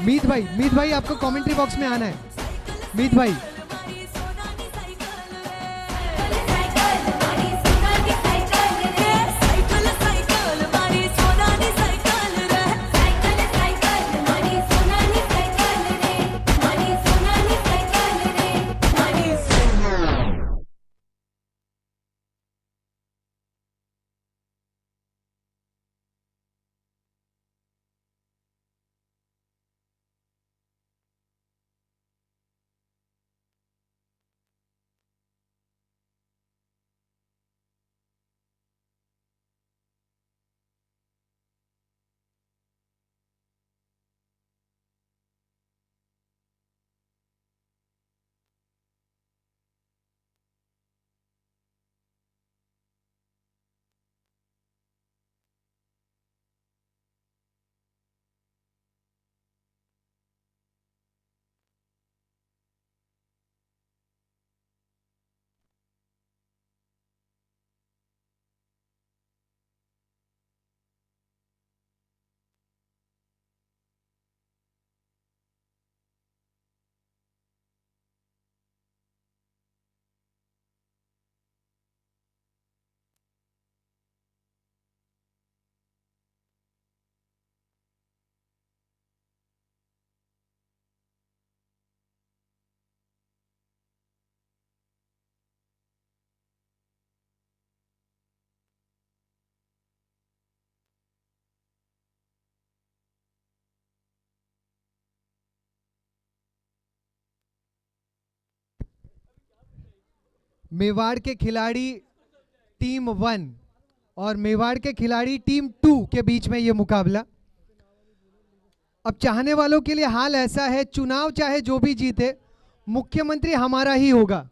मीत भाई आपको commentary box में आना है। मीत भाई मेवाड़ के खिलाड़ी टीम 1 और मेवाड़ के खिलाड़ी टीम 2 के बीच में यह मुकाबला। अब चाहने वालों के लिए हाल ऐसा है, चुनाव चाहे जो भी जीते मुख्यमंत्री हमारा ही होगा।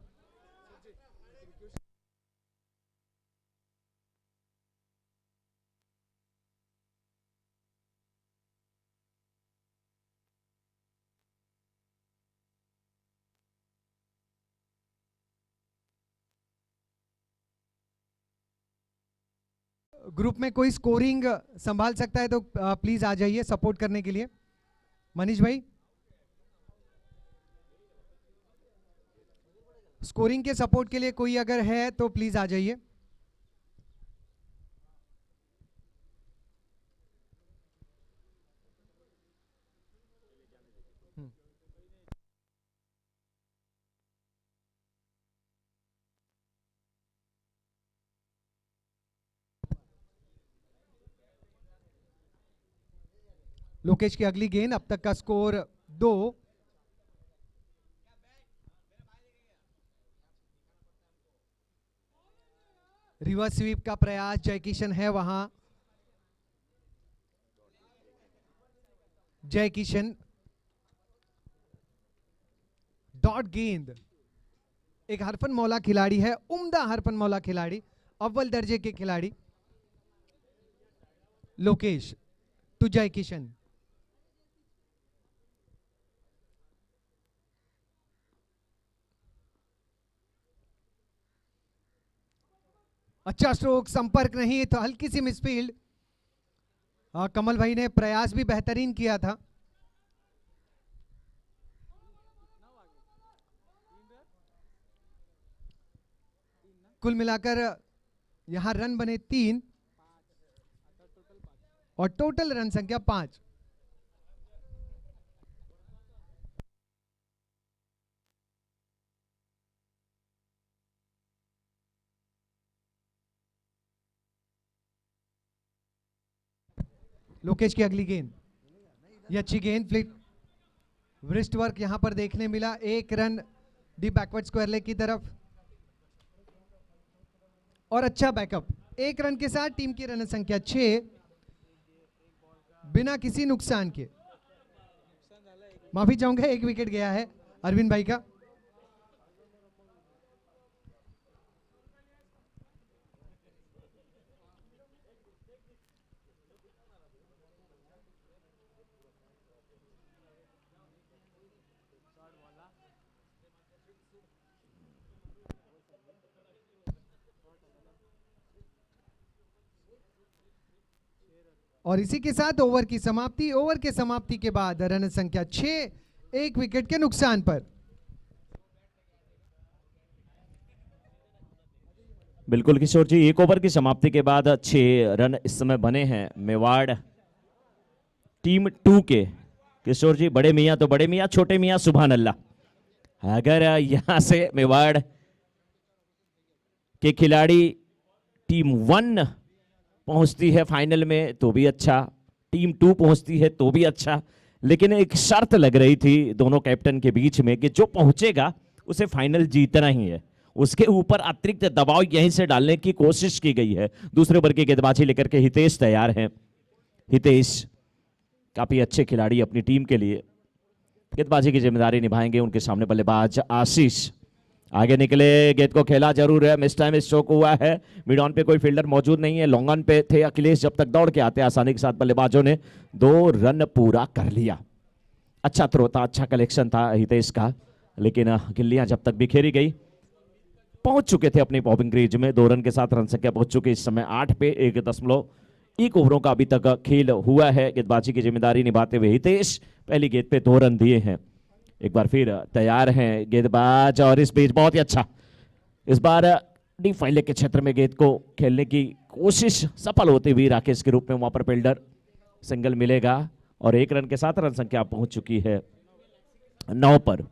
ग्रुप में कोई स्कोरिंग संभाल सकता है तो प्लीज आ जाइए सपोर्ट करने के लिए। मनीष भाई स्कोरिंग के सपोर्ट के लिए कोई अगर है तो प्लीज आ जाइए। लोकेश की अगली गेंद, अब तक का स्कोर 2। रिवर्स स्वीप का प्रयास, जय किशन है वहां। जय किशन डॉट गेंद। एक हरफन मौला खिलाड़ी है, उम्दा हरफन मौला खिलाड़ी, अव्वल दर्जे के खिलाड़ी लोकेश टू जय किशन। अच्छा स्ट्रोक, संपर्क नहीं तो हल्की सी मिसफील्ड। कमल भाई ने प्रयास भी बेहतरीन किया था। कुल मिलाकर यहां रन बने 3 और टोटल रन संख्या 5। लोकेश की अगली गेंद, ये अच्छी गेंद, फ्लिक व्रिस्ट वर्क यहां पर देखने मिला। 1 run deep backward square leg की तरफ और अच्छा बैकअप। 1 रन के साथ टीम की रन संख्या 6 बिना किसी नुकसान के। माफी चाहूंगा, 1 विकेट गया है अरविंद भाई का। और इसी के साथ ओवर की समाप्ति। ओवर के समाप्ति के बाद रन संख्या 6, 1 विकेट के नुकसान पर। बिल्कुल किशोर जी, 1 ओवर की समाप्ति के बाद 6 रन इस समय बने हैं मेवाड़ टीम 2 के। किशोर जी, बड़े मियां तो बड़े मियां, छोटे मियां सुभान अल्लाह। अगर यहां से मेवाड़ के खिलाड़ी टीम 1 पहुंचती है फाइनल में तो भी अच्छा, टीम 2 पहुंचती है तो भी अच्छा, लेकिन एक शर्त लग रही थी दोनों कैप्टन के बीच में कि जो पहुंचेगा उसे फाइनल जीतना ही है। उसके ऊपर अतिरिक्त दबाव यहीं से डालने की कोशिश की गई है। दूसरे ओवर की गेंदबाजी लेकर के हितेश तैयार हैं। हितेश काफी अच्छे खिलाड़ी अपनी टीम के लिए गेंदबाजी की जिम्मेदारी निभाएंगे। उनके सामने बल्लेबाज आशीष आगे निकले, गेंद को खेला जरूर है, मिस टाइम स्ट्रोक हुआ है। मिड ऑन पे कोई फील्डर मौजूद नहीं है, लॉन्ग ऑन पे थे अखिलेश। जब तक दौड़ के आते आसानी के साथ बल्लेबाजों ने 2 रन पूरा कर लिया। अच्छा थ्रो था, अच्छा कलेक्शन था हितेश का, लेकिन गिल्लियां जब तक बिखेरी गई पहुंच चुके थे अपनी बॉबिंग क्रीज में। 2 रन के साथ रन संख्या पहुंच चुके इस समय 8 पे। 1.1 ओवरों का अभी तक खेल हुआ है। गेंदबाजी की जिम्मेदारी निभाते हुए हितेश पहली गेंद पे 2 रन दिए हैं। एक बार फिर तैयार हैं गेंदबाज और इस बीच बहुत ही अच्छा इस बार डीप फाइले के क्षेत्र में गेंद को खेलने की कोशिश सफल होती हुई राकेश के रूप में वहां पर फील्डर सिंगल मिलेगा और 1 रन के साथ रन संख्या पहुंच चुकी है 9 पर।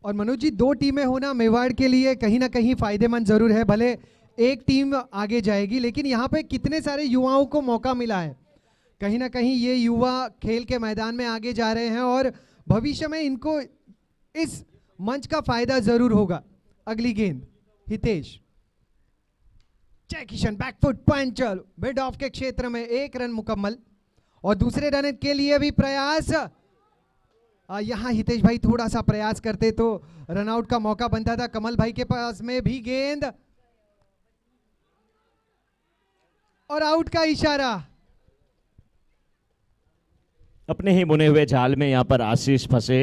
और मनोज जी, 2 टीमें होना मेवाड़ के लिए कहीं ना कहीं फायदेमंद जरूर है। भले एक टीम आगे जाएगी, लेकिन यहाँ पे कितने सारे युवाओं को मौका मिला है। कहीं ना कहीं ये युवा खेल के मैदान में आगे जा रहे हैं और भविष्य में इनको इस मंच का फायदा जरूर होगा। अगली गेंद हितेश, किशन बैकफुट पंचल मिड ऑफ के क्षेत्र में 1 रन मुकम्मल और दूसरे रन के लिए भी प्रयास। यहां हितेश भाई थोड़ा सा प्रयास करते तो रन आउट का मौका बनता था। कमल भाई के पास में भी गेंद और आउट का इशारा। अपने ही बुने हुए जाल में यहां पर आशीष फंसे।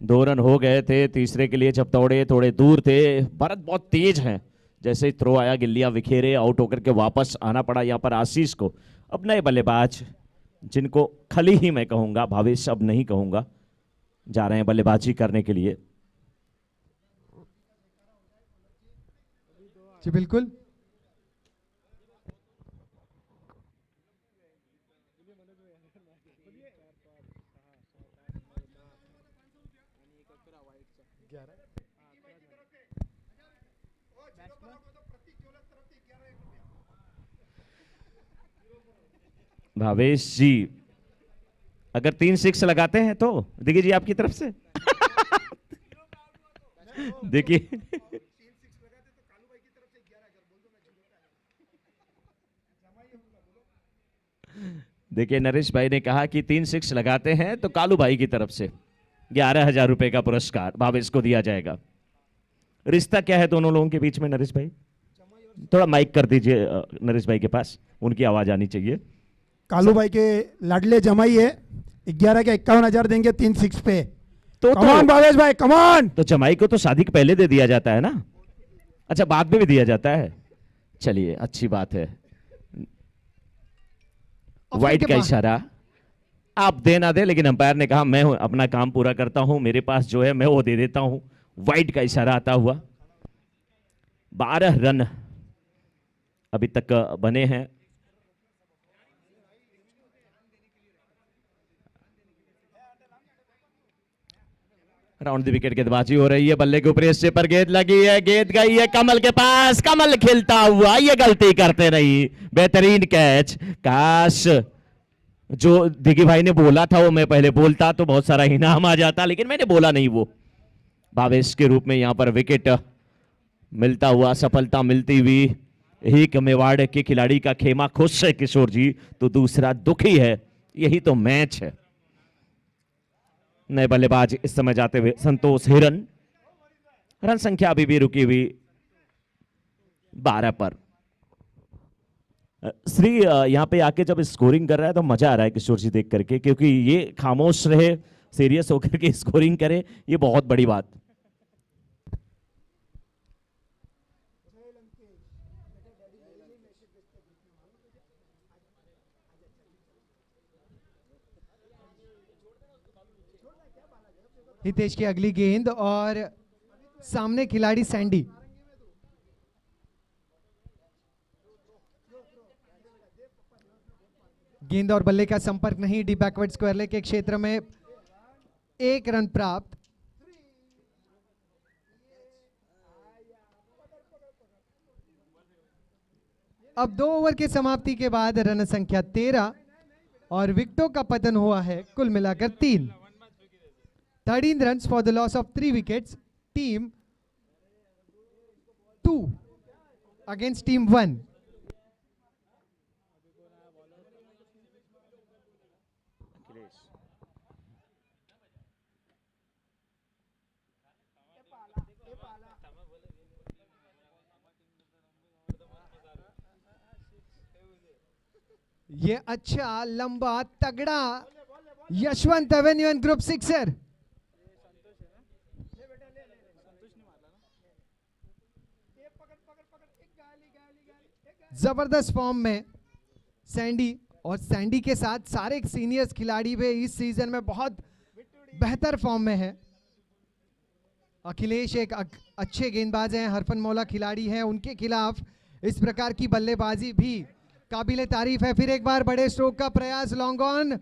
2 रन हो गए थे, तीसरे के लिए जब दौड़े थोड़े दूर थे। भरत बहुत तेज हैं, जैसे ही थ्रो आया गिल्लियां बिखेरे, आउट होकर के वापस आना पड़ा यहां पर आशीष को। अब नए बल्लेबाज जिनको खली ही मैं कहूंगा, भावेश अब नहीं कहूंगा, जा रहे हैं बल्लेबाजी करने के लिए। जी बिल्कुल। भावेश जी अगर 3 6 लगाते हैं तो देखिए जी आपकी तरफ से देखिए देखिए नरेश भाई ने कहा कि 3 6 लगाते हैं तो कालू भाई की तरफ से 11,000 रुपए का पुरस्कार भावेश को दिया जाएगा। रिश्ता क्या है दोनों लोगों के बीच में नरेश भाई? थोड़ा माइक कर दीजिए नरेश भाई के पास, उनकी आवाज आनी चाहिए। कालू भाई के लाडले जमाई है, 11 के 51,000 देंगे 3 6 पे। तो कमान भावेश भाई कमान। तो जमाई को तो शादी के पहले दे दिया जाता है ना? अच्छा, बाद में भी दिया जाता है, चलिए अच्छी बात है। वाइड का इशारा, आप दे ना दे, लेकिन अंपायर ने कहा मैं अपना काम पूरा करता हूं, मेरे पास जो है मैं वो दे देता हूं। वाइड का इशारा आता हुआ 12 रन अभी तक बने हैं। राउंड द विकेट गेंदबाजी हो रही है, बल्ले के ऊपर हिस्से पर गेंद लगी है, गेंद गई है कमल के पास, कमल खिलता हुआ, ये गलती करते रही। बेहतरीन कैच। काश जो दिगी भाई ने बोला था वो मैं पहले बोलता तो बहुत सारा इनाम आ जाता, लेकिन मैंने बोला नहीं। वो भावेश के रूप में यहां पर विकेट मिलता हुआ, सफलता मिलती हुई। एक मेवाड़ के खिलाड़ी का खेमा खुश है किशोर जी, तो दूसरा दुखी है। यही तो मैच है। नए बल्लेबाज इस समय जाते हुए संतोष हिरन। रन संख्या अभी भी रुकी हुई 12 पर। श्री यहां पे आके जब स्कोरिंग कर रहा है तो मजा आ रहा है किशोर जी देख करके, क्योंकि ये खामोश रहे, सीरियस होकर के स्कोरिंग करे, ये बहुत बड़ी बात। हितेश की अगली गेंद और सामने खिलाड़ी सैंडी। गेंद और बल्ले का संपर्क नहीं, डीप बैकवर्ड स्क्वायर लेग के क्षेत्र में 1 रन प्राप्त। अब 2 ओवर की समाप्ति के बाद रन संख्या 13 और विकेटों का पतन हुआ है कुल मिलाकर 3। 13 run for the loss of 3 wickets, team 2 against team 1। ये अच्छा लंबा तगड़ा Yashwant avenue and group sixer. जबरदस्त फॉर्म में सैंडी, और सैंडी के साथ सारे सीनियर्स खिलाड़ी भी इस सीजन में बहुत बेहतर फॉर्म में है। अखिलेश एक अच्छे गेंदबाज हैं, हरफन मौला खिलाड़ी हैं, उनके खिलाफ इस प्रकार की बल्लेबाजी भी काबिले तारीफ है। फिर एक बार बड़े स्ट्रोक का प्रयास, लॉन्ग ऑन,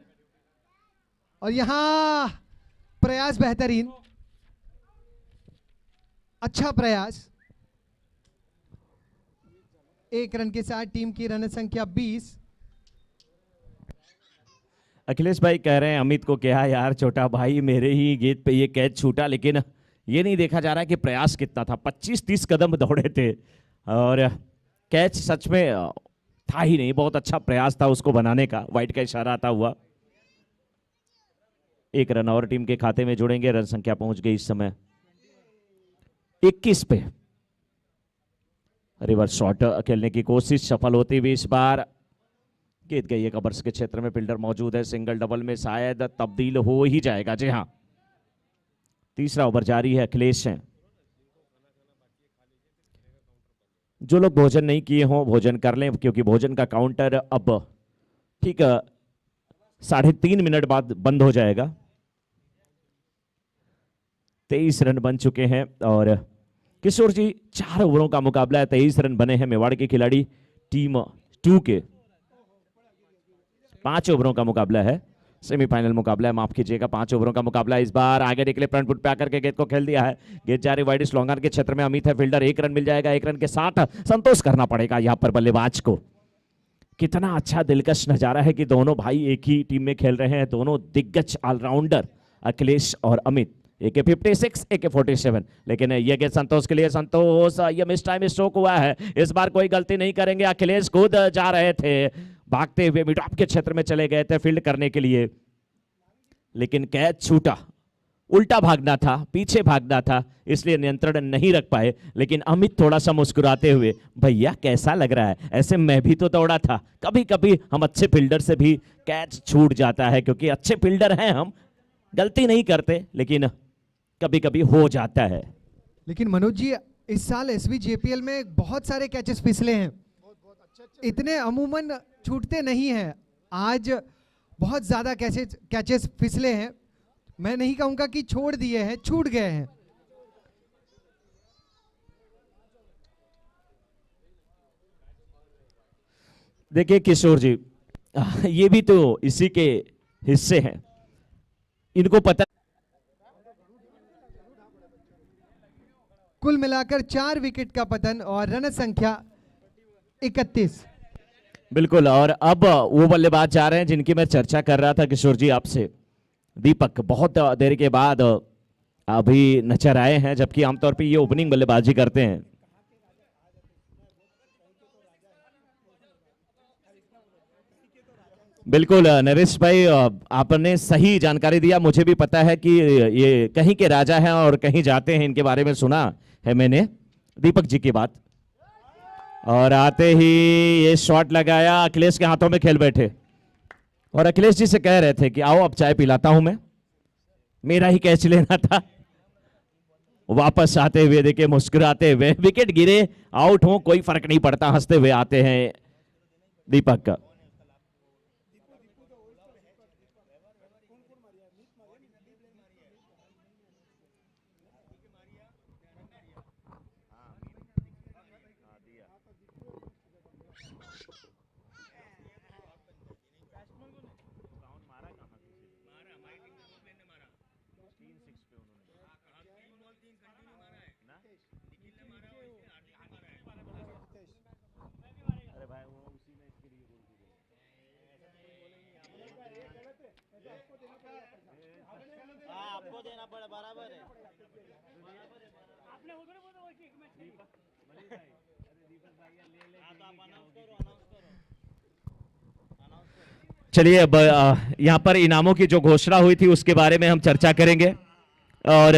और यहां प्रयास बेहतरीन, अच्छा प्रयास। 1 रन के साथ टीम की रन संख्या 20। अखिलेश भाई कह रहे हैं अमित को, क्या यार छोटा भाई मेरे ही गेंद पे ये कैच छूटा, लेकिन ये नहीं देखा जा रहा है कि प्रयास कितना था। 25-30 कदम दौड़े थे और कैच सच में था ही नहीं। बहुत अच्छा प्रयास था उसको बनाने का, वाइट का इशारा आता हुआ। 1 रन और टीम के खाते में जुड़ेंगे। रन संख्या पहुंच गई इस समय 21 पे। रिवर्स शॉट खेलने की कोशिश सफल होती हुई इस बार गेंद गई है कवर्स के क्षेत्र में। फील्डर मौजूद है, सिंगल डबल में शायद तब्दील हो ही जाएगा। जी हाँ, तीसरा ओवर जारी है। अखिलेश हैं, जो लोग भोजन नहीं किए हों भोजन कर लें, क्योंकि भोजन का काउंटर अब ठीक 3.5 मिनट बाद बंद हो जाएगा। 23 रन बन चुके हैं और किशोर जी 4 ओवरों का मुकाबला है। 23 रन बने हैं मेवाड़ के खिलाड़ी टीम 2 के। 5 ओवरों का मुकाबला है, सेमीफाइनल मुकाबला है, माफ कीजिएगा। 5 ओवरों का मुकाबला। इस बार आगे निकले, फ्रंट फुट पे आकर के गेंद को खेल दिया है। गेंद जा रही वाइड लॉन्ग ऑन के क्षेत्र में। अमित है फील्डर, 1 रन मिल जाएगा। 1 रन के साथ संतोष करना पड़ेगा यहां पर बल्लेबाज को। कितना अच्छा दिलकश नजारा है कि दोनों भाई एक ही टीम में खेल रहे हैं, दोनों दिग्गज ऑलराउंडर अखिलेश और अमित। AK-56, AK-47, लेकिन ये गेंद संतोष के लिए। संतोष, ये मिस टाइम स्ट्रोक हुआ है। इस बार कोई गलती नहीं करेंगे। अखिलेश खुद जा रहे थे, भागते हुए मिड ऑफ के क्षेत्र में चले गए थे फील्ड करने के लिए, लेकिन कैच छूटा। उल्टा भागना था, पीछे भागना था, इसलिए नियंत्रण नहीं रख पाए। लेकिन अमित थोड़ा सा मुस्कुराते हुए, भैया कैसा लग रहा है, ऐसे मैं भी तो दौड़ा था। कभी कभी हम अच्छे फील्डर से भी कैच छूट जाता है, क्योंकि अच्छे फील्डर हैं हम, गलती नहीं करते, लेकिन कभी कभी हो जाता है। लेकिन मनोज जी, इस साल SBJPL में बहुत सारे कैचेस फिसले हैं, इतने अमूमन छूटते नहीं हैं। आज बहुत ज्यादा कैचेस फिसले हैं। मैं नहीं कहूंगा कि छोड़ दिए हैं, छूट गए हैं। देखिए किशोर जी, ये भी तो इसी के हिस्से हैं, इनको पता। कुल मिलाकर 4 विकेट का पतन और रन संख्या 31। बिल्कुल, और अब वो बल्लेबाज जा रहे हैं जिनकी मैं चर्चा कर रहा था किशोर जी आपसे। दीपक बहुत देर के बाद अभी नजर आए हैं, जबकि आमतौर पे ये ओपनिंग बल्लेबाजी करते हैं। बिल्कुल नरेश भाई, आपने सही जानकारी दिया। मुझे भी पता है कि ये कहीं के राजा हैं और कहीं जाते हैं, इनके बारे में सुना है मैंने दीपक जी की बात। और आते ही ये शॉट लगाया, अखिलेश के हाथों में खेल बैठे और अखिलेश जी से कह रहे थे कि आओ अब चाय पिलाता हूं मैं, मेरा ही कैच लेना था। वापस आते हुए देखे, मुस्कुराते हुए, विकेट गिरे आउट हो कोई फर्क नहीं पड़ता, हंसते हुए आते हैं दीपक। चलिए अब यहाँ पर इनामों की जो घोषणा हुई थी उसके बारे में हम चर्चा करेंगे। और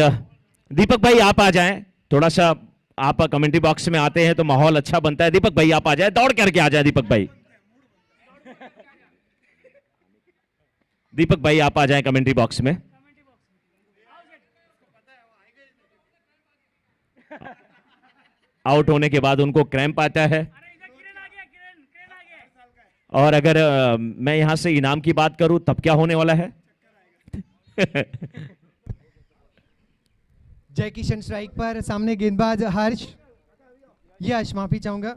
दीपक भाई आप आ जाएं, थोड़ा सा आप कमेंट्री बॉक्स में आते हैं तो माहौल अच्छा बनता है। दीपक भाई आप आ जाएं, दौड़ करके आ जाएं। दीपक भाई, दीपक भाई आप आ जाएं कमेंट्री बॉक्स में। आउट होने के बाद उनको क्रैम्प आता है। और अगर मैं यहां से इनाम की बात करूं तब क्या होने वाला है? जय किशन स्ट्राइक पर, सामने गेंदबाज हर्ष, यश माफी चाहूंगा।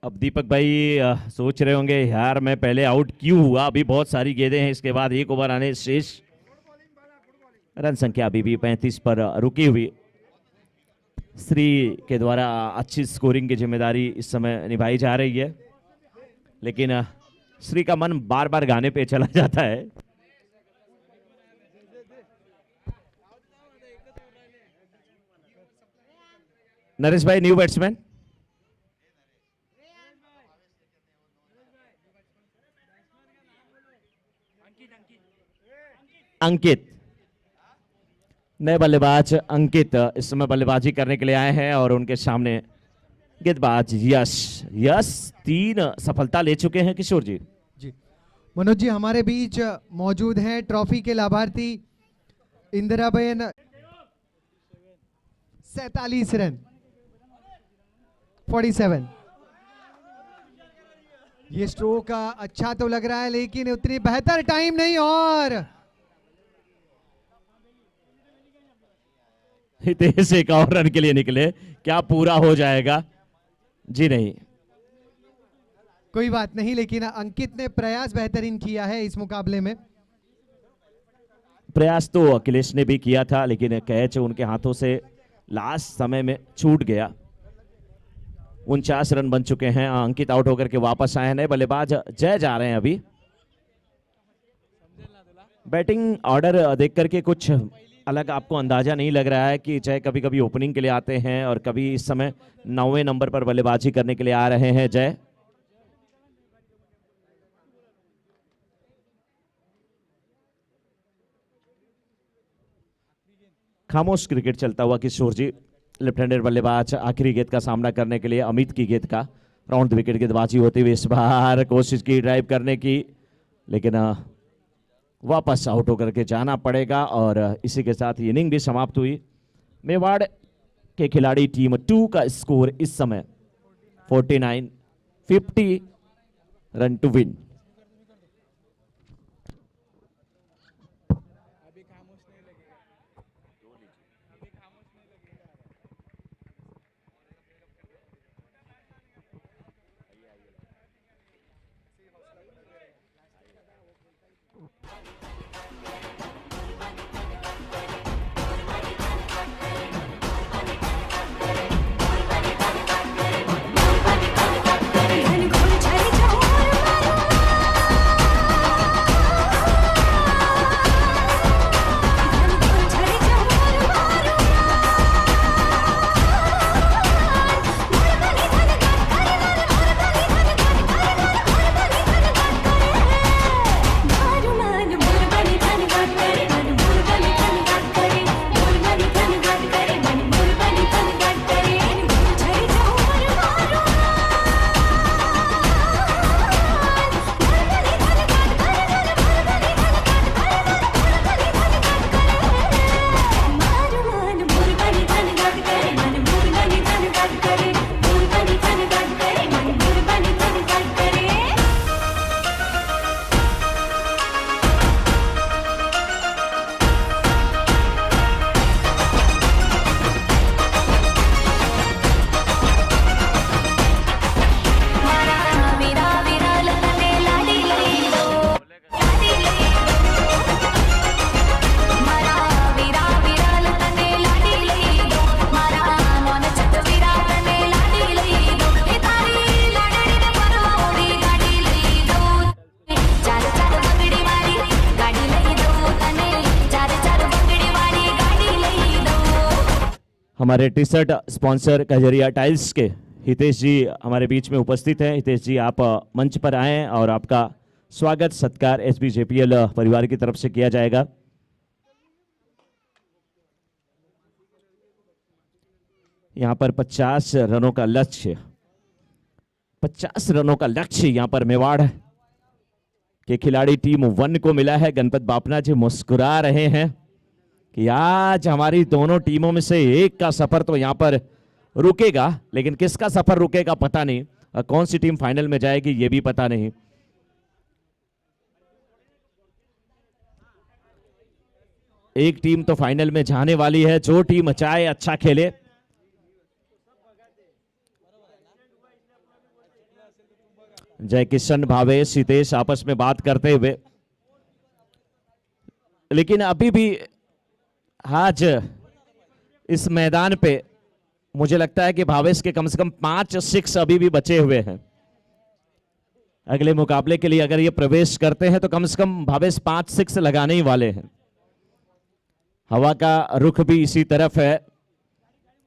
अब दीपक भाई सोच रहे होंगे यार मैं पहले आउट क्यों हुआ, अभी बहुत सारी गेंदें हैं, इसके बाद एक ओवर आने शेष। रन संख्या अभी भी 35 पर रुकी हुई। श्री के द्वारा अच्छी स्कोरिंग की जिम्मेदारी इस समय निभाई जा रही है, लेकिन श्री का मन बार बार गाने पे चला जाता है। नरेश भाई न्यू बैट्समैन। अंकित, नए बल्लेबाज अंकित इस समय बल्लेबाजी करने के लिए आए हैं और उनके सामने गेंदबाज यश। यश 3 सफलता ले चुके हैं किशोर जी। जी मनोज जी, हमारे बीच मौजूद हैं ट्रॉफी के लाभार्थी इंदिराबेन। 47 रन, 47। ये स्ट्रोक अच्छा तो लग रहा है लेकिन उतनी बेहतर टाइम नहीं। और हितेश एक और रन के लिए निकले, क्या पूरा हो जाएगा? जी नहीं, कोई बात नहीं, लेकिन अंकित ने प्रयास बेहतरीन किया है इस मुकाबले में। प्रयास तो अखिलेश ने भी किया था, लेकिन कैच उनके हाथों से लास्ट समय में छूट गया। 49 रन बन चुके हैं। अंकित आउट होकर के वापस आए हैं। नए बल्लेबाज जय जा रहे हैं। अभी बैटिंग ऑर्डर देख करके कुछ अलग आपको अंदाजा नहीं लग रहा है कि जय कभी कभी ओपनिंग के लिए आते हैं और कभी इस समय 9वें नंबर पर बल्लेबाजी करने के लिए आ रहे हैं जय। खामोश क्रिकेट चलता हुआ किशोर जी। लेफ्ट हैंडेड बल्लेबाज आखिरी गेंद का सामना करने के लिए अमित की गेंद का राउंड विकेट गेंदबाजी होती हुई इस बार कोशिश की ड्राइव करने की, लेकिन वापस आउट होकर के जाना पड़ेगा। और इसी के साथ इनिंग भी समाप्त हुई। मेवाड़ के खिलाड़ी टीम 2 का स्कोर इस समय 49, 50 रन टू विन। घन घोर झर झोर मारो हमारे T shirt sponsor Kajaria tiles के हितेश जी हमारे बीच में उपस्थित हैं। हितेश जी आप मंच पर आएं और आपका स्वागत सत्कार SBJPL परिवार की तरफ से किया जाएगा। यहां पर 50 रनों का लक्ष्य, 50 रनों का लक्ष्य यहां पर मेवाड़ के खिलाड़ी टीम 1 को मिला है। गणपत बापना जी मुस्कुरा रहे हैं कि आज हमारी दोनों टीमों में से एक का सफर तो यहां पर रुकेगा, लेकिन किसका सफर रुकेगा पता नहीं, और कौन सी टीम फाइनल में जाएगी ये भी पता नहीं। एक टीम तो फाइनल में जाने वाली है, जो टीम चाहे अच्छा खेले। जय किशन, भावेश, हितेश आपस में बात करते हुए, लेकिन अभी भी आज इस मैदान पे मुझे लगता है कि भावेश के कम से कम 5 6 अभी भी बचे हुए हैं। अगले मुकाबले के लिए अगर ये प्रवेश करते हैं तो कम से कम भावेश 5 6 लगाने ही वाले हैं। हवा का रुख भी इसी तरफ है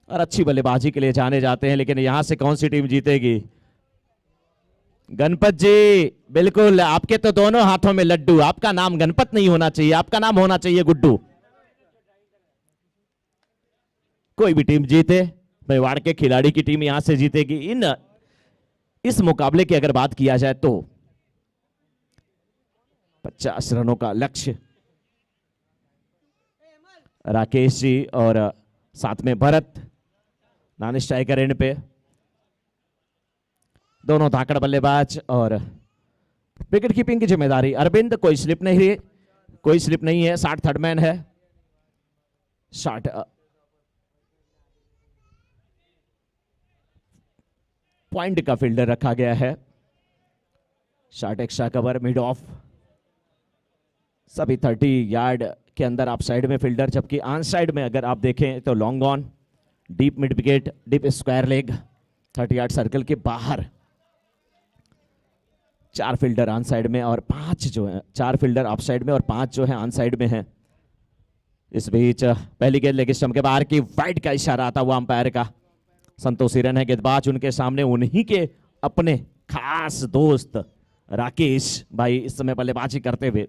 और अच्छी बल्लेबाजी के लिए जाने जाते हैं, लेकिन यहां से कौन सी टीम जीतेगी? गणपत जी, बिल्कुल आपके तो दोनों हाथों में लड्डू। आपका नाम गणपत नहीं होना चाहिए, आपका नाम होना चाहिए गुड्डू। कोई भी टीम जीते, मेवाड़ के खिलाड़ी की टीम यहां से जीतेगी। इस मुकाबले की अगर बात किया जाए तो 50 रनों का लक्ष्य राकेश जी और साथ में भरत नॉन स्ट्राइकर एंड पे, दोनों धाकड़ बल्लेबाज, और विकेट कीपिंग की जिम्मेदारी अरविंद। कोई स्लिप नहीं है। 60 थर्ड मैन है। 60 पॉइंट का फील्डर रखा गया है। 60 एक्स्ट्रा कवर, मिड ऑफ, सभी 30 यार्ड के अंदर आप साइड में फील्डर, जबकि ऑन साइड में अगर आप देखें तो long on, deep mid wicket, deep square leg, 30 yard circle के बाहर 4 फील्डर ऑन साइड में और 5 जो है, 4 फील्डर ऑफ साइड में और 5 जो है ऑन साइड में है। इस बीच पहली गेंद लेग स्टंप के बाहर की, वाइड का इशारा आता हुआ अंपायर का। संतोष हिरन है गेंदबाज, उनके सामने उन्हीं के अपने खास दोस्त राकेश भाई इस समय बल्लेबाजी करते हुए,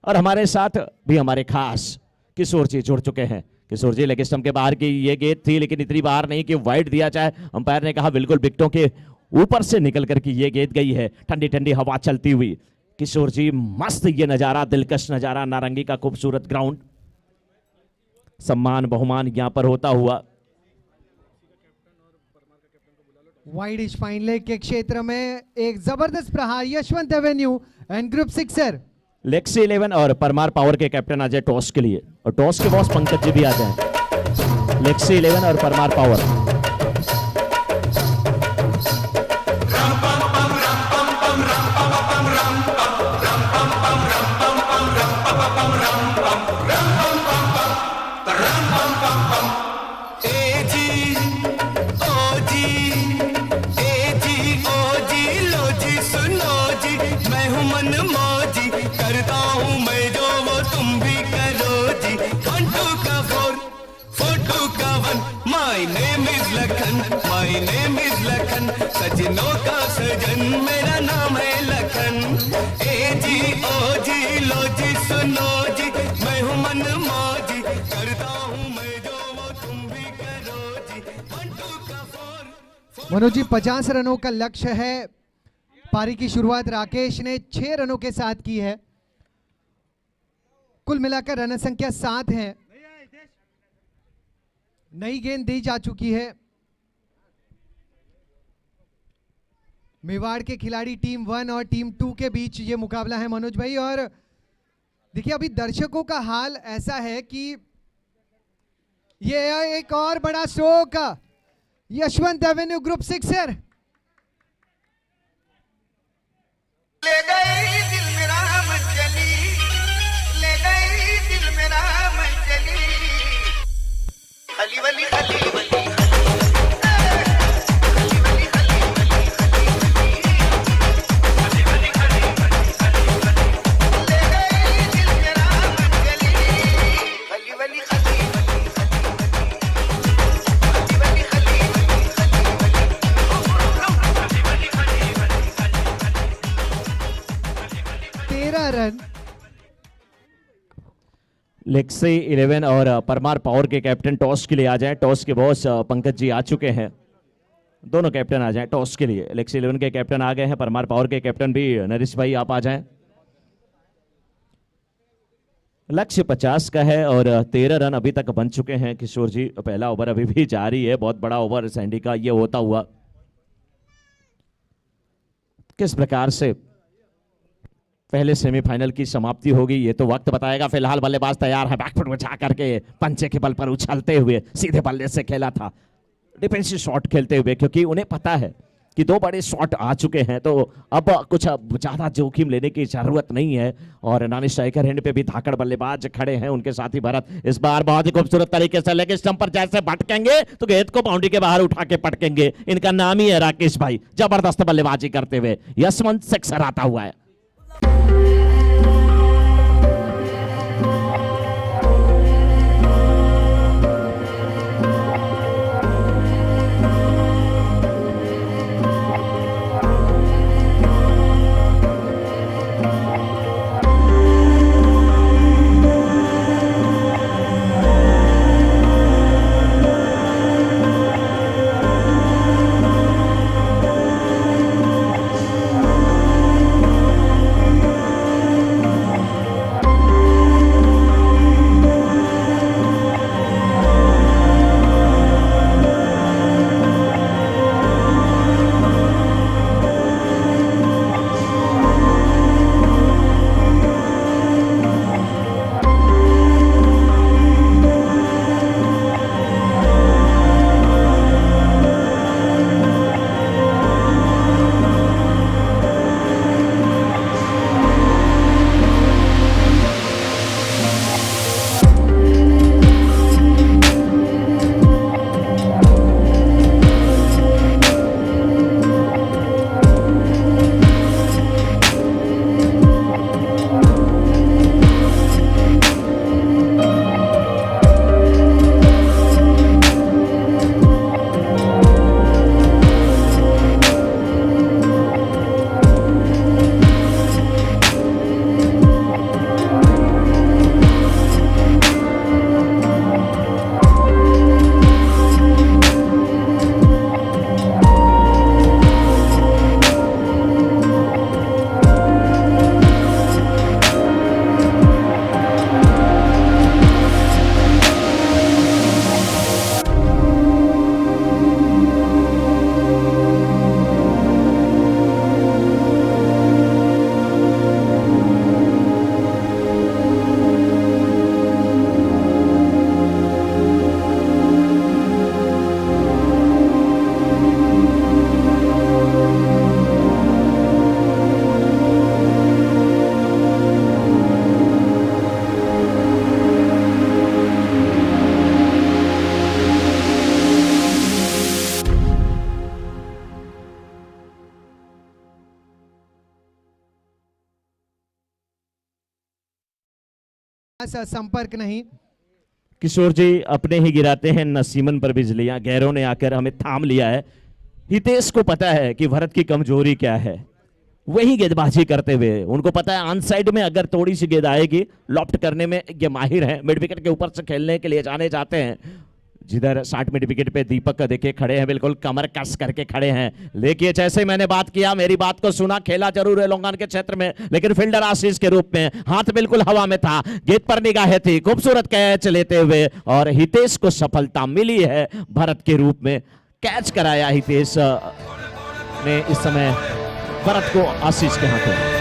और हमारे साथ भी हमारे खास किशोर जी जुड़ चुके हैं। किशोर जी, लेग स्टंप के बाहर की ये गेंद थी, लेकिन इतनी बाहर नहीं कि वाइड दिया जाए। अंपायर ने कहा बिल्कुल विकेटों के ऊपर से निकल करके ये गेंद गई है। ठंडी ठंडी हवा चलती हुई। किशोर जी, मस्त ये नजारा, दिलकश नजारा, नारंगी का खूबसूरत ग्राउंड, सम्मान बहुमान यहां पर होता हुआ। वाइड इज फाइन लेग के क्षेत्र में एक जबरदस्त प्रहार, Yashwant avenue and group sixer. Lexi 11 और परमार पावर के कैप्टन आ जाए टॉस के लिए, और टॉस के बॉस पंकज जी भी आ जाए। लेक्सी 11 और परमार पावर। सजनों का सजन मेरा नाम है लखन। ए जी ओ जी लो जी सुनो जी, मैं हूँ मन मौजी, करता हूँ मैं जो वो तुम भी करो जी। 1 2 का 4। मनोज जी, 50 रनों का लक्ष्य है। पारी की शुरुआत राकेश ने 6 रनों के साथ की है। कुल मिलाकर रन संख्या 7 है। नई गेंद दी जा चुकी है। मेवाड़ के खिलाड़ी टीम 1 और टीम 2 के बीच ये मुकाबला है मनोज भाई। और देखिए अभी दर्शकों का हाल ऐसा है कि ये एक और बड़ा शोक, यशवंत एवेन्यू ग्रुप सिक्सर। ले गई दिल मेरा मन चली, ले गई दिल मेरा मन चली, खली वली खली वली रन। लेक्सी 11 और परमार पावर के कैप्टन टॉस के लिए आ जाएं। टॉस के बॉस पंकज जी आ चुके हैं। दोनों कैप्टन आ जाएं टॉस के लिए। लेक्सी 11 के कैप्टन आ गए हैं, परमार पावर के कैप्टन भी नरेश भाई आप आ जाएं। लक्ष्य 50 का है और 13 रन अभी तक बन चुके हैं किशोर जी। पहला ओवर अभी भी जारी है, बहुत बड़ा ओवर सैंडी का ये होता हुआ। किस प्रकार से पहले सेमीफाइनल की समाप्ति होगी ये तो वक्त बताएगा। फिलहाल बल्लेबाज तैयार है, बैकफुट में जा करके पंचे के बल पर उछलते हुए सीधे बल्ले से खेला था, डिफेंसिव शॉट खेलते हुए, क्योंकि उन्हें पता है कि दो बड़े शॉट आ चुके हैं तो अब कुछ ज्यादा जोखिम लेने की जरूरत नहीं है। और नानी स्ट्राइकर हैंड पे भी धाकड़ बल्लेबाज खड़े हैं, उनके साथ ही भरत इस बार बहुत ही खूबसूरत तरीके से लेके स्टंप पर जैसे भटकेंगे तो गेंद को बाउंड्री के बाहर उठा के पटकेंगे। इनका नाम ही है राकेश भाई, जबरदस्त बल्लेबाजी करते हुए यशवंत सिक्सर आता हुआ है। संपर्क नहीं। किशोर जी अपने ही गिराते हैं नसीमन पर बिजलियां, गैरों ने आकर हमें थाम लिया है। हितेश को पता है कि भरत की कमजोरी क्या है, वही गेंदबाजी करते हुए उनको पता है ऑन साइड में अगर थोड़ी सी गेंद आएगी, लॉफ्ट करने में ये माहिर है, मिड विकेट के ऊपर से खेलने के लिए जाने जाते हैं। जिधर 60 मिड विकेट पे दीपक देखिए खड़े हैं, बिल्कुल कमर कस करके खड़े हैं। लेकिन जैसे मैंने बात किया, मेरी बात को सुना, खेला जरूर है लोंगान के क्षेत्र में, लेकिन फील्डर आशीष के रूप में हाथ बिल्कुल हवा में था, गेंद पर निगाहें थी, खूबसूरत कैच लेते हुए और हितेश को सफलता मिली है भरत के रूप में। कैच कराया हितेश ने इस समय भरत को आशीष के हाथों।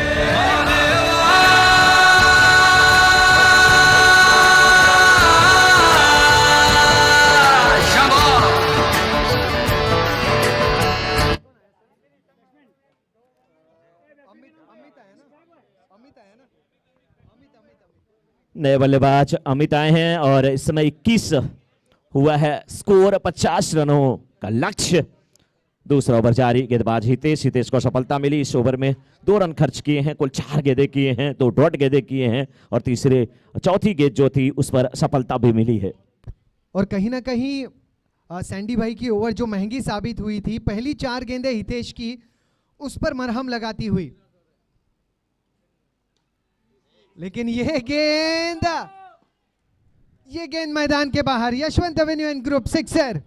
नए बल्लेबाज अमित आए हैं और इस समय 21 हुआ है स्कोर, 50 रनों का लक्ष्य। दूसरा ओवर जारी, गेंदबाज हितेश को सफलता मिली। इस ओवर में 2 रन खर्च किए हैं, कुल 4 गेंदें किए हैं, 2 डॉट गेंदें किए हैं और चौथी गेंद जो थी उस पर सफलता भी मिली है। और कहीं ना कहीं सैंडी भाई की ओवर जो महंगी साबित हुई थी, पहली 4 गेंदें हितेश की, उस पर मरहम लगाती हुई। लेकिन ये गेंद मैदान के बाहर। Yashwant avenue and group sixer.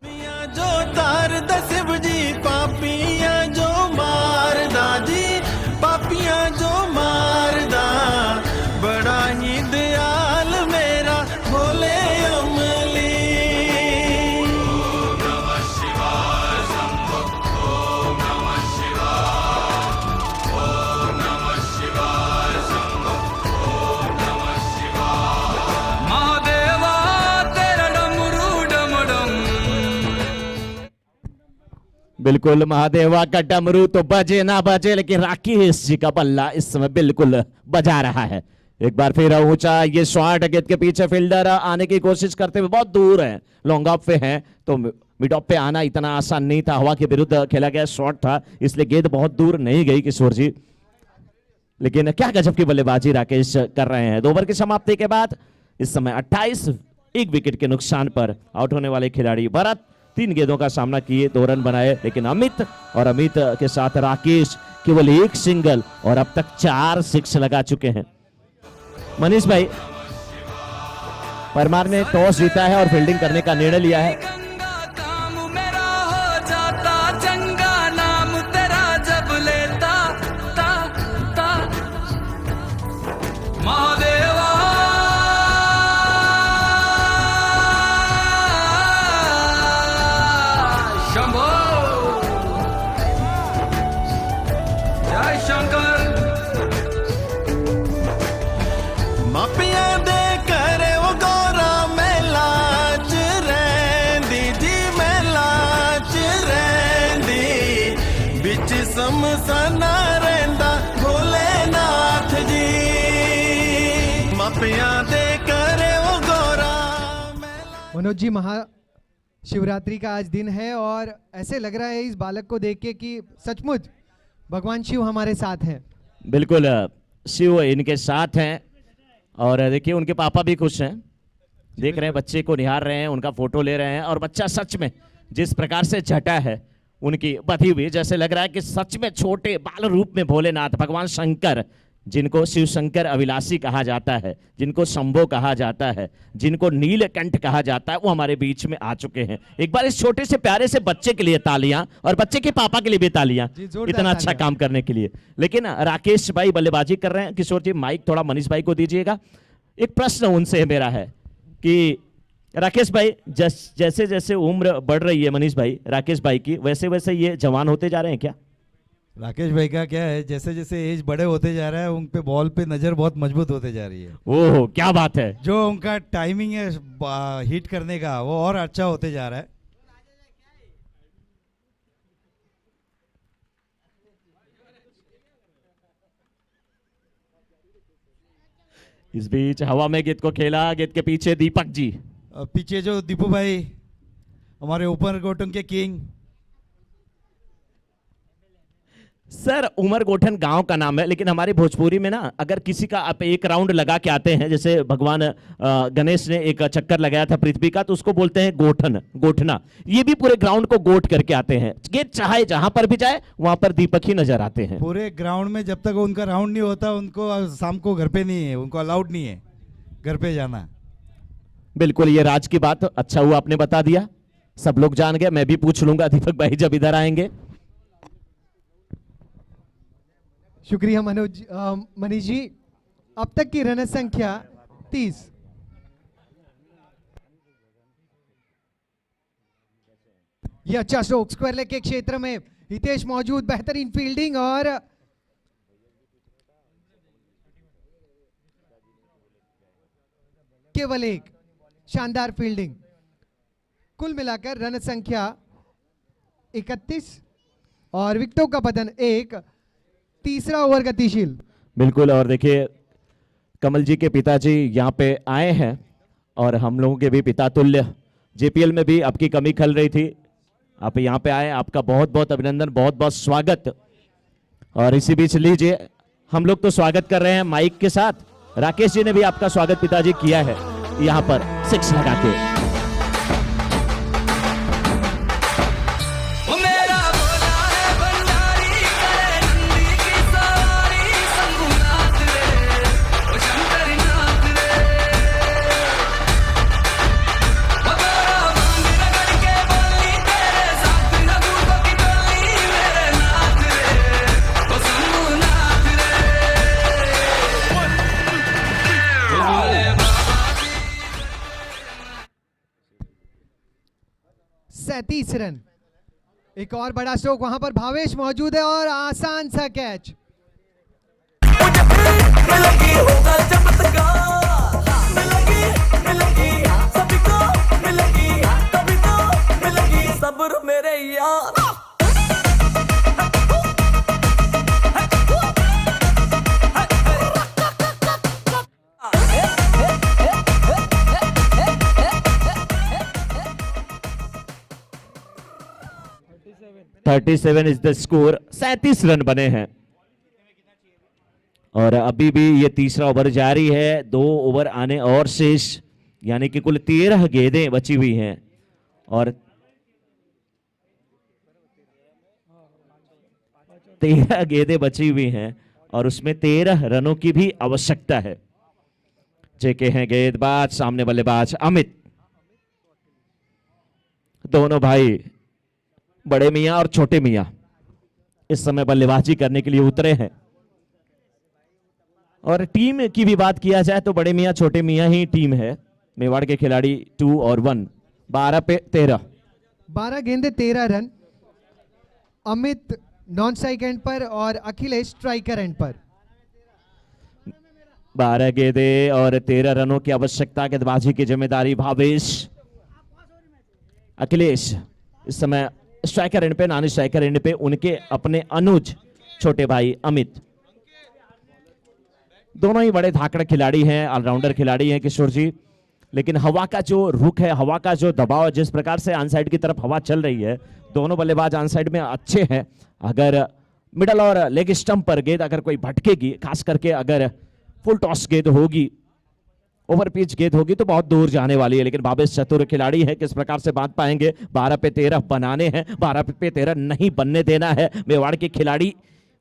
पापियां जो तार दसिब जी, पापियां जो मारदा जी, पापियां जो मारदा, बड़ा ही दयाल मेरा भोले अमली। महादेवा तेरा डमरू डमडम। बिल्कुल महादेवा का डमरू तो बजे ना बजे, लेकिन राकेश जी का बल्ला इस समय बिल्कुल बजा रहा है। एक बार फिर ऊंचा ये शॉट, गेंद के पीछे फील्डर आने की कोशिश करते हुए बहुत दूर है, लॉन्ग ऑफ पे है, तो मिड ऑफ पे आना इतना आसान नहीं था। हवा के विरुद्ध खेला गया शॉट था, इसलिए गेंद बहुत दूर नहीं गई किशोर जी। लेकिन क्या गजब की बल्लेबाजी राकेश कर रहे हैं। 2 ओवर की समाप्ति के बाद इस समय 28, 1 विकेट के नुकसान पर आउट होने वाले खिलाड़ी भरत 3 गेंदों का सामना किए, 2 रन बनाए, लेकिन अमित के साथ राकेश केवल 1 सिंगल और अब तक 4 6 लगा चुके हैं। मनीष भाई, परमार ने टॉस जीता है और फील्डिंग करने का निर्णय लिया है। गंगा काम मेरा हो जाता चंगा, नाम तेरा जब लेता ता ता। महादेवा शंभो, जय शंकर। मापियां दे करे वो गौरा मेला च रैंदी जी, मेला च रैंदी, बिच समसना रैंदा भोलेनाथ जी। मापियां दे करे वो गौरा मेला। मनोज जी, महाशिवरात्रि का आज दिन है और ऐसे लग रहा है इस बालक को देख के कि सचमुच भगवान शिव हमारे साथ हैं। बिल्कुल शिव इनके साथ हैं और देखिए उनके पापा भी खुश हैं, देख रहे हैं बच्चे को, निहार रहे हैं, उनका फोटो ले रहे हैं। और बच्चा सच में जिस प्रकार से जटा है उनकी बधी हुई, जैसे लग रहा है कि सच में छोटे बाल रूप में भोलेनाथ भगवान शंकर, जिनको शिव शंकर अविनाशी कहा जाता है, जिनको शंभो कहा जाता है, जिनको नीलकंठ कहा जाता है, वो हमारे बीच में आ चुके हैं। एक बार इस छोटे से प्यारे से बच्चे के लिए तालियां और बच्चे के पापा के लिए भी तालियां, जी, जोरदार इतना अच्छा तालियां। काम करने के लिए। लेकिन राकेश भाई बल्लेबाजी कर रहे हैं। किशोर जी, माइक थोड़ा मनीष भाई को दीजिएगा। एक प्रश्न उनसे मेरा है कि राकेश भाई, जैसे जैसे उम्र बढ़ रही है मनीष भाई, राकेश भाई की, वैसे वैसे ये जवान होते जा रहे हैं क्या? राकेश भाई का क्या है, जैसे जैसे एज बड़े होते जा रहा है उन पे बॉल पे नज़र बहुत मजबूत होते जा रही है। ओह क्या बात है। जो उनका टाइमिंग है हिट करने का, वो और अच्छा होते जा रहा है। इस बीच हवा में गेंद को खेला, गेंद के पीछे दीपक जी। पीछे जो दीपू भाई, हमारे ऊपर गोटन के किंग। सर उमर गोठन गांव का नाम है, लेकिन हमारी भोजपुरी में ना अगर किसी का आप एक राउंड लगा के आते हैं, जैसे भगवान गणेश ने एक चक्कर लगाया था पृथ्वी का, तो उसको बोलते हैं गोठन, गोठना। ये भी पूरे ग्राउंड को गोट करके आते हैं। गेंद चाहे जहां पर भी जाए वहां पर दीपक ही नजर आते हैं। पूरे ग्राउंड में जब तक उनका राउंड नहीं होता, उनको शाम को घर पे नहीं है, उनको अलाउड नहीं है घर पे जाना। बिल्कुल, ये राज की बात, अच्छा हुआ आपने बता दिया, सब लोग जान गए। मैं भी पूछ लूंगा दीपक भाई जब इधर आएंगे। शुक्रिया मनोज। मनीष जी, अब तक की रन संख्या 30। ये अच्छा स्ट्रोक, स्क्वायर लेग के क्षेत्र में हितेश मौजूद, बेहतरीन फील्डिंग और केवल एक शानदार फील्डिंग। कुल मिलाकर रन संख्या 31 और विकेटों का पतन 1। तीसरा ओवर गतिशील। बिल्कुल, और देखिए कमल जी के पिताजी यहाँ पे आए हैं और हम लोगों के भी पिता तुल्य। जेपीएल में भी आपकी कमी खल रही थी, आप यहाँ पे आए, आपका बहुत बहुत अभिनंदन, बहुत बहुत स्वागत। और इसी बीच लीजिए, हम लोग तो स्वागत कर रहे हैं माइक के साथ, राकेश जी ने भी आपका स्वागत पिताजी किया है यहाँ पर 6 लगा के। मेरा भोला है भंडारी, करे नंदी की सवारी, शंभुनाथ रे 37 रन। एक और बड़ा स्ट्रोक, वहां पर भावेश मौजूद है और आसान सा कैच। सब्र मेरे यार। Thirty seven is the score. 37 run बने हैं और अभी भी ये तीसरा ओवर जारी है। 2 ओवर आने और शेष, यानी कि कुल 13 गेंदें बची हुई हैं और 13 गेंदें बची हुई हैं और उसमें 13 रनों की भी आवश्यकता है। जेके हैं गेंदबाज, सामने बल्लेबाज अमित। दोनों भाई बड़े मियां और छोटे मियां इस समय बल्लेबाजी करने के लिए उतरे हैं। और टीम की भी बात किया जाए तो बड़े मियां छोटे मियां ही टीम है। मेवाड़ के खिलाड़ी 2 और 1, 12 पे 13। 12 गेंदे 13 run. Amit non strike and पर और अखिलेश स्ट्राइकर एंड पर। 12 गेंदे और 13 रनों की आवश्यकता। गेंदबाजी की जिम्मेदारी भावेश। अखिलेश इस समय स्ट्राइकर एंड पे, नॉन स्ट्राइकर एंड पे उनके अपने अनुज छोटे भाई अमित। दोनों ही बड़े धाकड़ खिलाड़ी हैं, ऑलराउंडर खिलाड़ी हैं किशोर जी। लेकिन हवा का जो रुख है, हवा का जो दबाव, जिस प्रकार से ऑन साइड की तरफ हवा चल रही है, दोनों बल्लेबाज ऑन साइड में अच्छे हैं। अगर मिडल और लेग स्टंप पर गेंद अगर कोई भटकेगी, खास करके अगर फुल टॉस गेंद होगी, ओवर पिच गेंद होगी तो बहुत दूर जाने वाली है। लेकिन भावेश चतुर खिलाड़ी है, किस प्रकार से बांध पाएंगे। 12 पे 13 बनाने हैं, 12 पे 13 नहीं बनने देना है। मेवाड़ के खिलाड़ी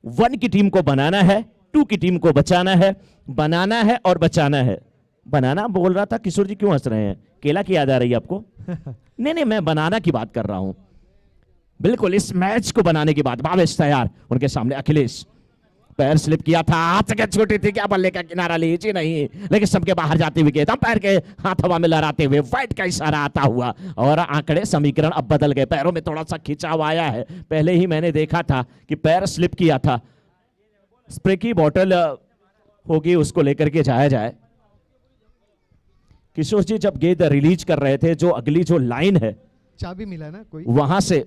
1 की टीम को बनाना है, 2 की टीम को बचाना है। बनाना है और बचाना है। बनाना बोल रहा था किशोर जी, क्यों हंस रहे हैं? केला की याद आ रही है आपको? नहीं, मैं बनाना की बात कर रहा हूं। बिल्कुल इस मैच को बनाने की बात। भावेश तैयार, उनके सामने अखिलेश। पैर स्लिप किया था, हाथ से छोटी थी, क्या बल्ले का किनारा लीजिए नहीं, लेकिन सबके बाहर जाते हुए गेंद पैर के हाथ हवा में लहराते हुए वाइट का इशारा आता हुआ और आंकड़े समीकरण अब बदल गए। पैरों में थोड़ा सा खिंचाव आया है। पहले ही मैंने देखा था कि पैर स्लिप किया था। स्प्रे की बोतल होगी, उसको लेकर के जाया जाए। किशोर जी जब गेंद रिलीज कर रहे थे, जो अगली जो लाइन है, चाबी मिला ना कोई, वहां से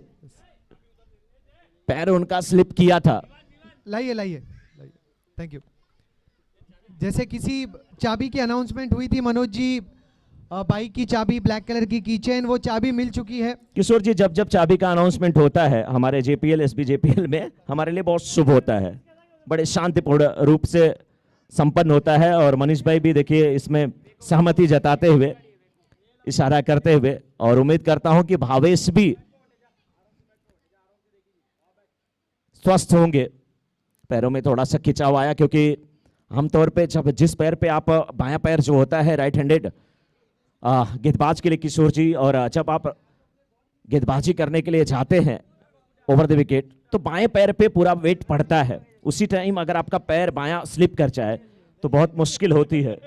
पैर उनका स्लिप किया था। लाइए। Thank you. जैसे किसी चाबी की अनाउंसमेंट हुई थी मनोज जी, बाइक की चाबी, ब्लैक कलर की कीचेन, वो चाबी मिल चुकी है। किशोर जी जब चाबी का अनाउंसमेंट होता है हमारे जेपीएल एसबी जेपीएल में, हमारे लिए बहुत शुभ होता है, बड़े शांतिपूर्ण रूप से संपन्न होता है। और मनीष भाई भी देखिए इसमें सहमति जताते हुए, इशारा करते हुए, और उम्मीद करता हूं कि भावेश भी स्वस्थ होंगे। पैरों में थोड़ा सा खिंचाव आया क्योंकि आमतौर पे जब जिस पैर पे आप बायां पैर जो होता है राइट हैंडेड गेंदबाज के लिए किशोर जी, और जब आप गेंदबाजी करने के लिए जाते हैं ओवर द विकेट, तो बाएं पैर पे पूरा वेट पड़ता है। उसी टाइम अगर आपका पैर बायां स्लिप कर जाए तो बहुत मुश्किल होती है।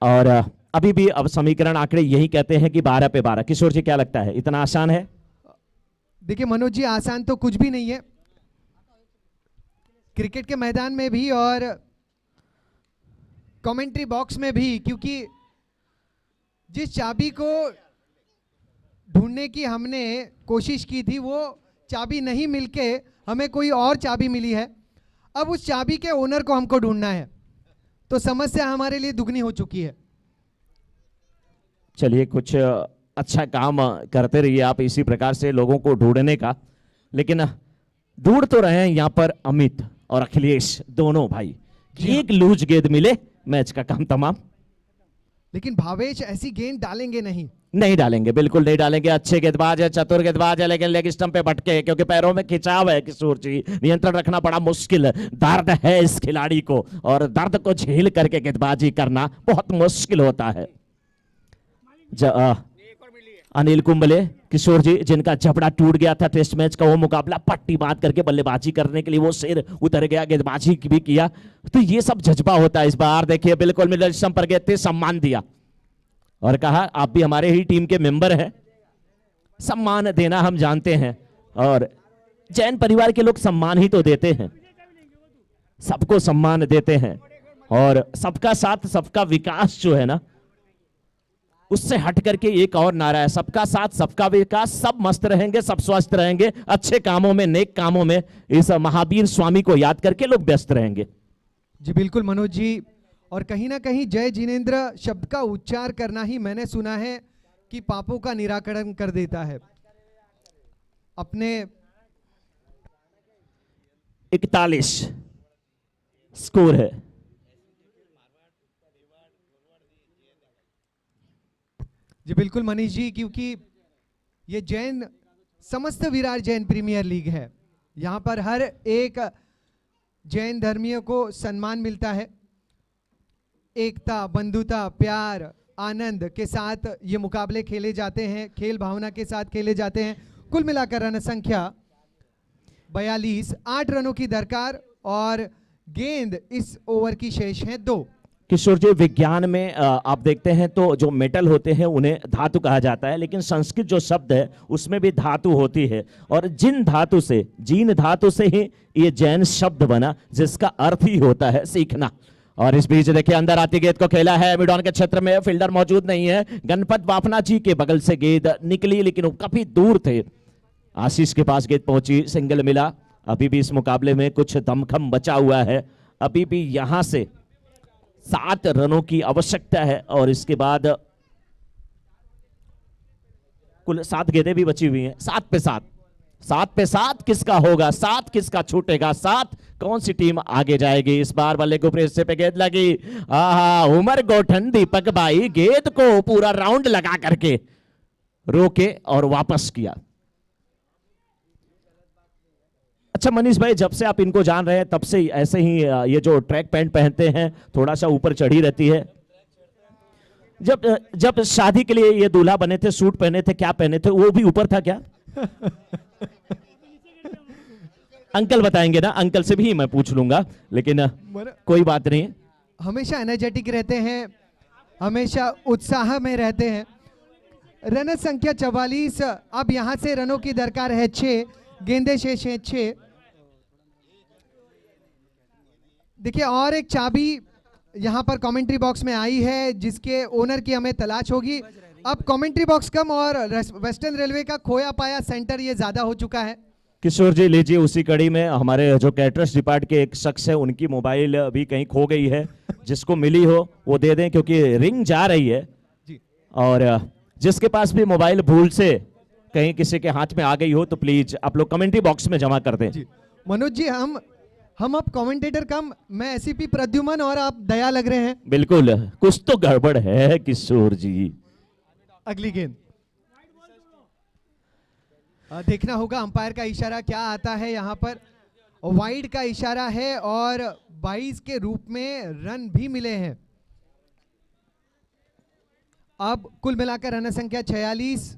और अभी भी अब समीकरण आंकड़े यही कहते हैं कि 12 पे 12। किशोर जी क्या लगता है, इतना आसान है? देखिए मनोज जी, आसान तो कुछ भी नहीं है क्रिकेट के मैदान में भी और कमेंट्री बॉक्स में भी, क्योंकि जिस चाबी को ढूंढने की हमने कोशिश की थी वो चाबी नहीं मिलके हमें कोई और चाबी मिली है। अब उस चाबी के ओनर को हमको ढूंढना है, तो समस्या हमारे लिए दुगनी हो चुकी है। चलिए कुछ अच्छा काम करते रहिए आप इसी प्रकार से लोगों को ढूंढने का। लेकिन ढूंढ तो रहे हैं यहाँ पर अमित और अखिलेश दोनों भाई, एक लूज गेंद मिले मैच का काम तमाम। लेकिन भावेश ऐसी गेंद डालेंगे नहीं डालेंगे, बिल्कुल नहीं डालेंगे। अच्छे गेंदबाज है, चतुर गेंदबाज है, लेकिन लेग स्टंप पे भटके क्योंकि पैरों में खिंचाव है। किशोर जी नियंत्रण रखना बड़ा मुश्किल, दर्द है इस खिलाड़ी को, और दर्द को झेल करके गेंदबाजी करना बहुत मुश्किल होता है। अनिल कुंबले किशोर जी, जिनका जबड़ा टूट गया था टेस्ट मैच का वो मुकाबला, पट्टी बांध करके बल्लेबाजी करने के लिए वो सिर उतर गया, गेंदबाजी भी किया, तो ये सब जज्बा होता है। इस बार देखिए बिल्कुल मिडल स्टंप पर गए थे, सम्मान दिया। और कहा आप भी हमारे ही टीम के मेंबर हैं, सम्मान देना हम जानते हैं और जैन परिवार के लोग सम्मान ही तो देते हैं, सबको सम्मान देते हैं और सबका साथ सबका विकास जो है ना, उससे हट करके एक और नारा है, सबका साथ सबका विकास, सब मस्त रहेंगे, सब स्वस्थ रहेंगे, अच्छे कामों में, नेक कामों में इस महावीर स्वामी को याद करके लोग व्यस्त रहेंगे। जी बिल्कुल मनोज जी, और कहीं ना कहीं जय जिनेंद्र शब्द का उच्चार करना ही मैंने सुना है कि पापों का निराकरण कर देता है। अपने 41 स्कोर है। जी बिल्कुल मनीष जी, क्योंकि ये जैन समस्त विरार जैन प्रीमियर लीग है, यहाँ पर हर एक जैन धर्मियों को सम्मान मिलता है, एकता, बंधुता, प्यार, आनंद के साथ ये मुकाबले खेले जाते हैं, खेल भावना के साथ खेले जाते हैं। कुल मिलाकर रन संख्या 42, 8 रनों की दरकार और गेंद इस ओवर की शेष है 2। किशोर जी, विज्ञान में आप देखते हैं तो जो मेटल होते हैं उन्हें धातु कहा जाता है, लेकिन संस्कृत जो शब्द है उसमें भी धातु होती है और जिन धातु से, जीन धातु से ही ये जैन शब्द बना, जिसका अर्थ ही होता है सीखना। और इस बीच देखिए अंदर आती गेंद को खेला है मिडॉन के क्षेत्र में, फील्डर मौजूद नहीं है, गणपत बाफना जी के बगल से गेंद निकली लेकिन वो काफी दूर थे, आशीष के पास गेंद पहुंची, सिंगल मिला। अभी भी इस मुकाबले में कुछ दमखम बचा हुआ है, अभी भी यहां से 7 रनों की आवश्यकता है और इसके बाद कुल 7 गेंदें भी बची हुई हैं। 7 पे 7, 7 पे 7 किसका होगा, 7 किसका छूटेगा, 7 कौन सी टीम आगे जाएगी। इस बार बल्ले को प्रेस से पे गेंद लगी, आहा, उमर गोठन दीपक भाई गेंद को पूरा राउंड लगा करके रोके और वापस किया। अच्छा मनीष भाई, जब से आप इनको जान रहे हैं तब से ऐसे ही ये जो ट्रैक पैंट पहनते हैं थोड़ा सा ऊपर चढ़ी रहती है। जब शादी के लिए ये दूल्हा बने थे, सूट पहने थे, क्या पहने थे, वो भी ऊपर था क्या? अंकल बताएंगे ना, अंकल से भी मैं पूछ लूंगा, लेकिन कोई बात नहीं। हमेशा एनर्जेटिक रहते हैं, हमेशा उत्साह में रहते हैं। रन संख्या 44, अब यहां से रनों की दरकार है 6, गेंदे शेष हैं 6। देखिए और एक चाबी यहां पर कमेंट्री बॉक्स में आई है जिसके ओनर की हमें तलाश होगी। अब कमेंट्री बॉक्स कम और वेस्टर्न रेलवे का खोया पाया सेंटर ये ज्यादा हो चुका है। किशोर जी लीजिए, उसी कड़ी में हमारे जो कैटरस डिपार्ट के एक शख्स है उनकी मोबाइल भी कहीं खो गई है, जिसको मिली हो वो दे दें क्योंकि रिंग जा रही है जी। और जिसके पास भी मोबाइल भूल से कहीं किसी के हाथ में आ गई हो तो प्लीज आप लोग कमेंट्री बॉक्स में जमा कर दें। मनोज जी, हम अब कमेंटेटर कम, मैं एसीपी प्रद्युमन और आप दया लग रहे हैं। बिल्कुल कुछ तो गड़बड़ है किशोर जी। अगली गेंद देखना होगा अंपायर का इशारा क्या आता है। यहाँ पर वाइड का इशारा है और 22 के रूप में रन भी मिले हैं। अब कुल मिलाकर रन संख्या 46,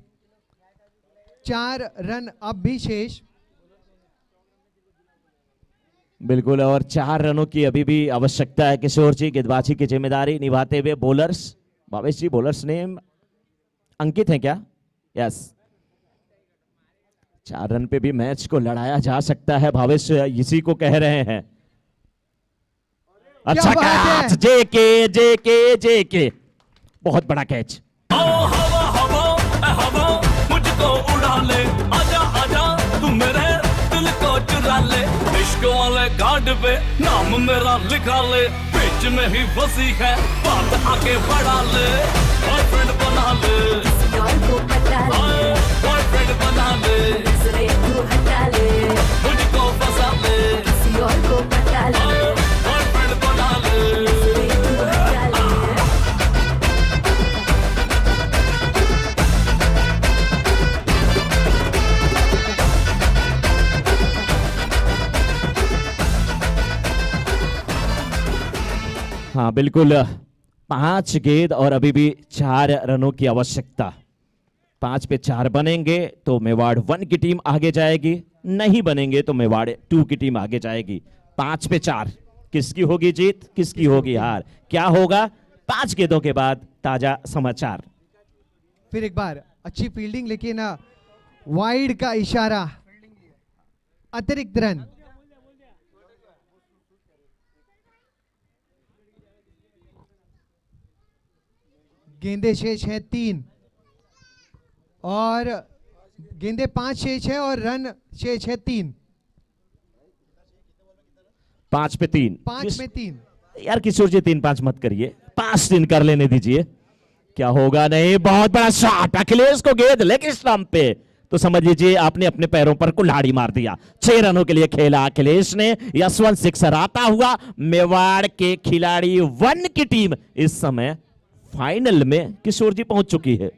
4 रन अब भी शेष। बिल्कुल, और 4 रनों की अभी भी आवश्यकता है किशोर जी। गेंदबाजी की जिम्मेदारी निभाते हुए बोलर्स, भावेश जी बोलर्स नेम अंकित है क्या? यस, 4 रन पे भी मैच को लड़ाया जा सकता है, भावेश इसी को कह रहे हैं। अच्छा कैच, जेके बहुत बड़ा कैच। हवा मुझको उड़ा ले, आजा आजा तू मेरे दिल को चुरा ले, इश्क वाले कार्ड पे नाम मेरा लिखा ले, बीच में ही फंसी है बात आगे बढ़ा ले, बॉयफ्रेंड बना ले, बॉयफ्रेंड बना ले, मुझको फंसा ले, बॉयफ्रेंड बना ले। हाँ बिल्कुल, 5 गेंद और अभी भी 4 रनों की आवश्यकता। 5 पे 4 बनेंगे तो मेवाड़ 1 की टीम आगे जाएगी, नहीं बनेंगे तो मेवाड़ 2 की टीम आगे जाएगी। 5 पे 4 किसकी होगी जीत, किसकी होगी हार, क्या होगा 5 गेंदों के बाद ताजा समाचार। फिर एक बार अच्छी फील्डिंग, लेकिन वाइड का इशारा, अतिरिक्त रन। गेंदे शेष है 3 और गेंदे 5 शेष है और रन शेष है 3। 5 पे 3। 5 में 3। यार किशोर जी 3-5 मत करिए, 5-3 कर लेने दीजिए। क्या होगा? नहीं, बहुत बड़ा शॉट, अखिलेश को गेंद लेग स्टंप पे, तो समझ लीजिए आपने अपने पैरों पर कुल्हाड़ी मार दिया। 6 रनों के लिए खेला अखिलेश ने। यशवंत सिक्सर आता हुआ। मेवाड़ के खिलाड़ी 1 की टीम इस समय फाइनल में किशोर जी पहुंच चुकी है।